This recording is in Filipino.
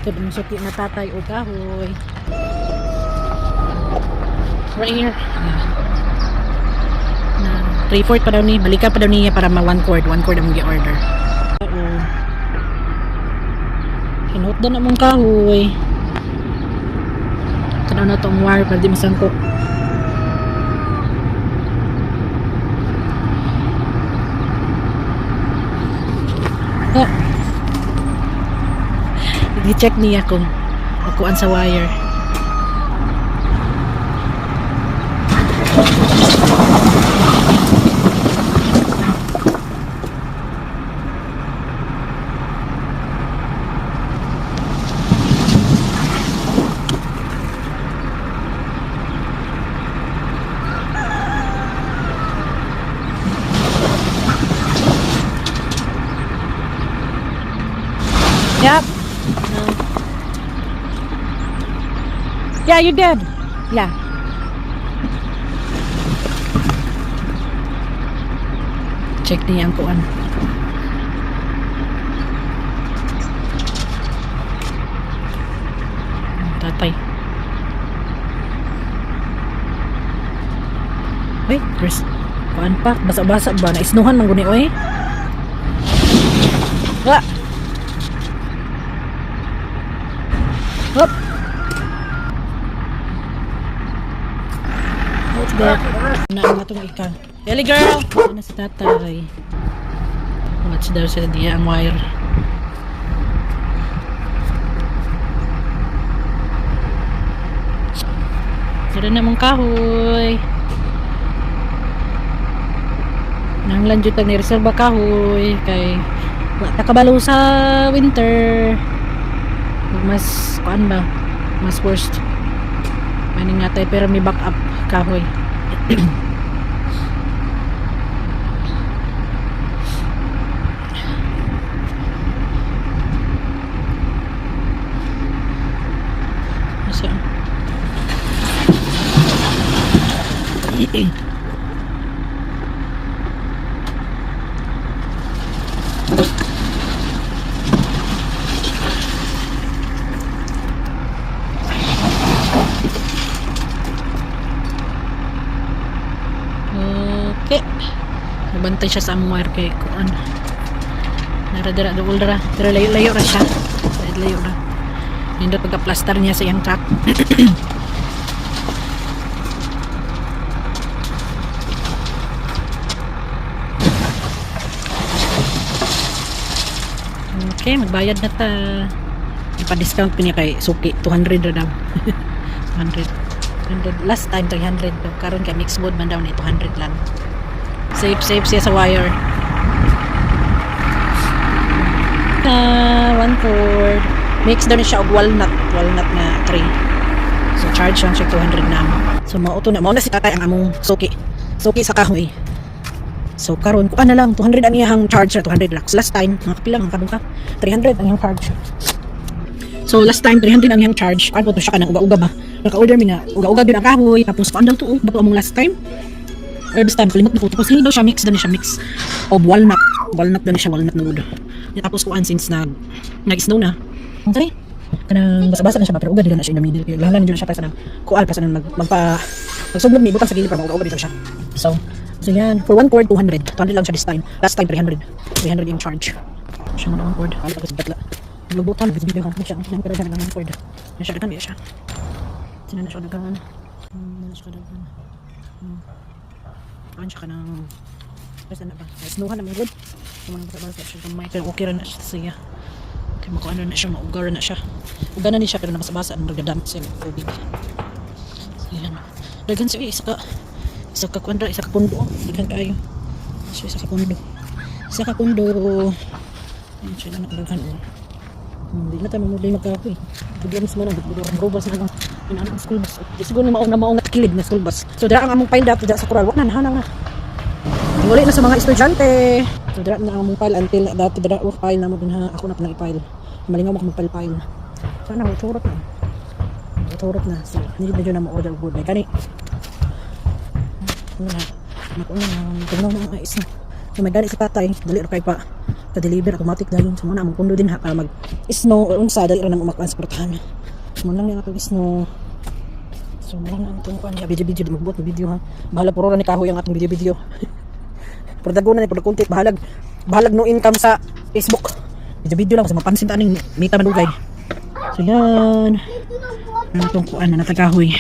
Ito ang suki na tatay o kahoy. Right here. Na 3/4 pa daw ni. Balikan pa daw niya para ma 1/4. 1/4 ang gi-order. Oo. Hinot na namang kahoy. Tanaw na itong wire para di masangkot. Ah. I-check niya kung akuan sa wire. Yep. No. Yeah, you did. Yeah. Check niya ang kuan. Tatay. Wait, Chris. Kuan pa. Basa-basa ba? Naisnuhan man guni, oy. Ah! Hop. What's that? Naan na itong ika. Ellie girl! Ano si tatay? Watch daw sila diya ang wire. Sira na mong kahoy. Nanglan dyan ni reserva kahoy. Kay wala kabalo sa winter. Mas kuan ba, mas worst maning natay pero may backup kahoy. Asa okay, nabantay siya sa among wire kay kuan. Nara-dara do ulra, pero layo-layo ra siya. Layo ra. Nindot pagka-plaster niya sa iyang truck. Okay, magbayad na ta. Ipa-discount ko niya kay suki 200 ra daw. 200. Last time 300 daw. Karon kay mixed wood man daw na 200 lang. Safe siya sa wire. 1/4. Mix daw ni siya og walnut na 3. So charge lang siya 200 na. So mauto na si tatay ang among suki sa kahoy. So karon ko na lang 200 ang iyang charge na 200 lakhs. Last time mga kapila ang kadungka 300 ang iyang charge. So last time 300 ang iyang charge. Ano to siya kanang uga-uga ba? Naka-order mi nga uga-uga gyud ang kahoy tapos paandang tuo bato among last time. Or this time kalimot na ko tapos hindi daw siya mix of walnut daw siya walnut na wood. Tapos kuan since nag-snow na. Ang sorry. Kanang basa-basa na siya ba pero uga dili na siya in the middle. Lahalan jud siya pa sa nang kuan pa sa nang magsublog mi butang sa gilid para uga-uga dito siya. So yan, for 1/4 200 lang siya this time. Last time 300 yung charge. Siya mo na 1/4. Ano tapos batla. Magbutan kasi video ko siya ang pero siya ng 1/4. Siya dagan siya. Sino na siya dagan? Ano siya ka ng basta na ba? Snuhan na may good. Kumang basa-basa siya kamay pero okay ra na siya. Kaya mako ano na siya, maugar na siya. Uga na ni siya pero nabasa-basa ang magdadamp siya ng COVID. Yan. Dagan siya isa ka kwandra, isa ka pundo. Dagan kayo. Siya isa ka pundo. Yan siya na dagan. Hindi na tayo mamuli magkakoy. Bigyan mo na robas na lang. Inaano ang school bus. Siguro na maong kilid na school bus. So dira ang among pile dap sa Coral. Wala na hanang na. Tinguli na sa mga estudyante. So dira na ang among pile until dati dira file na mo din ha. Ako na pa i-file. Malingaw mo mag-file. Sana mo turot na. Turot na. So hindi medyo na mo-order good. May kani. Ano na. Nakuha na. Tingnan na ang ais na. So may gani si tatay. Dali ra kay pa. ka-deliver automatic dayon. So muna among pundo din ha para mag snow or unsa dali ra nang umak-transportahan. Mo lang yung atong snow. So mo lang ang atong kuan video di magbuot ng video ha. Bahala puro ra ni kahoy ang atong video. Pero dagunan ni pud content bahalag no income sa Facebook. Video lang kasi mapansin ta ning mita madugay. So yan. Ano itong kuan na natagahoy.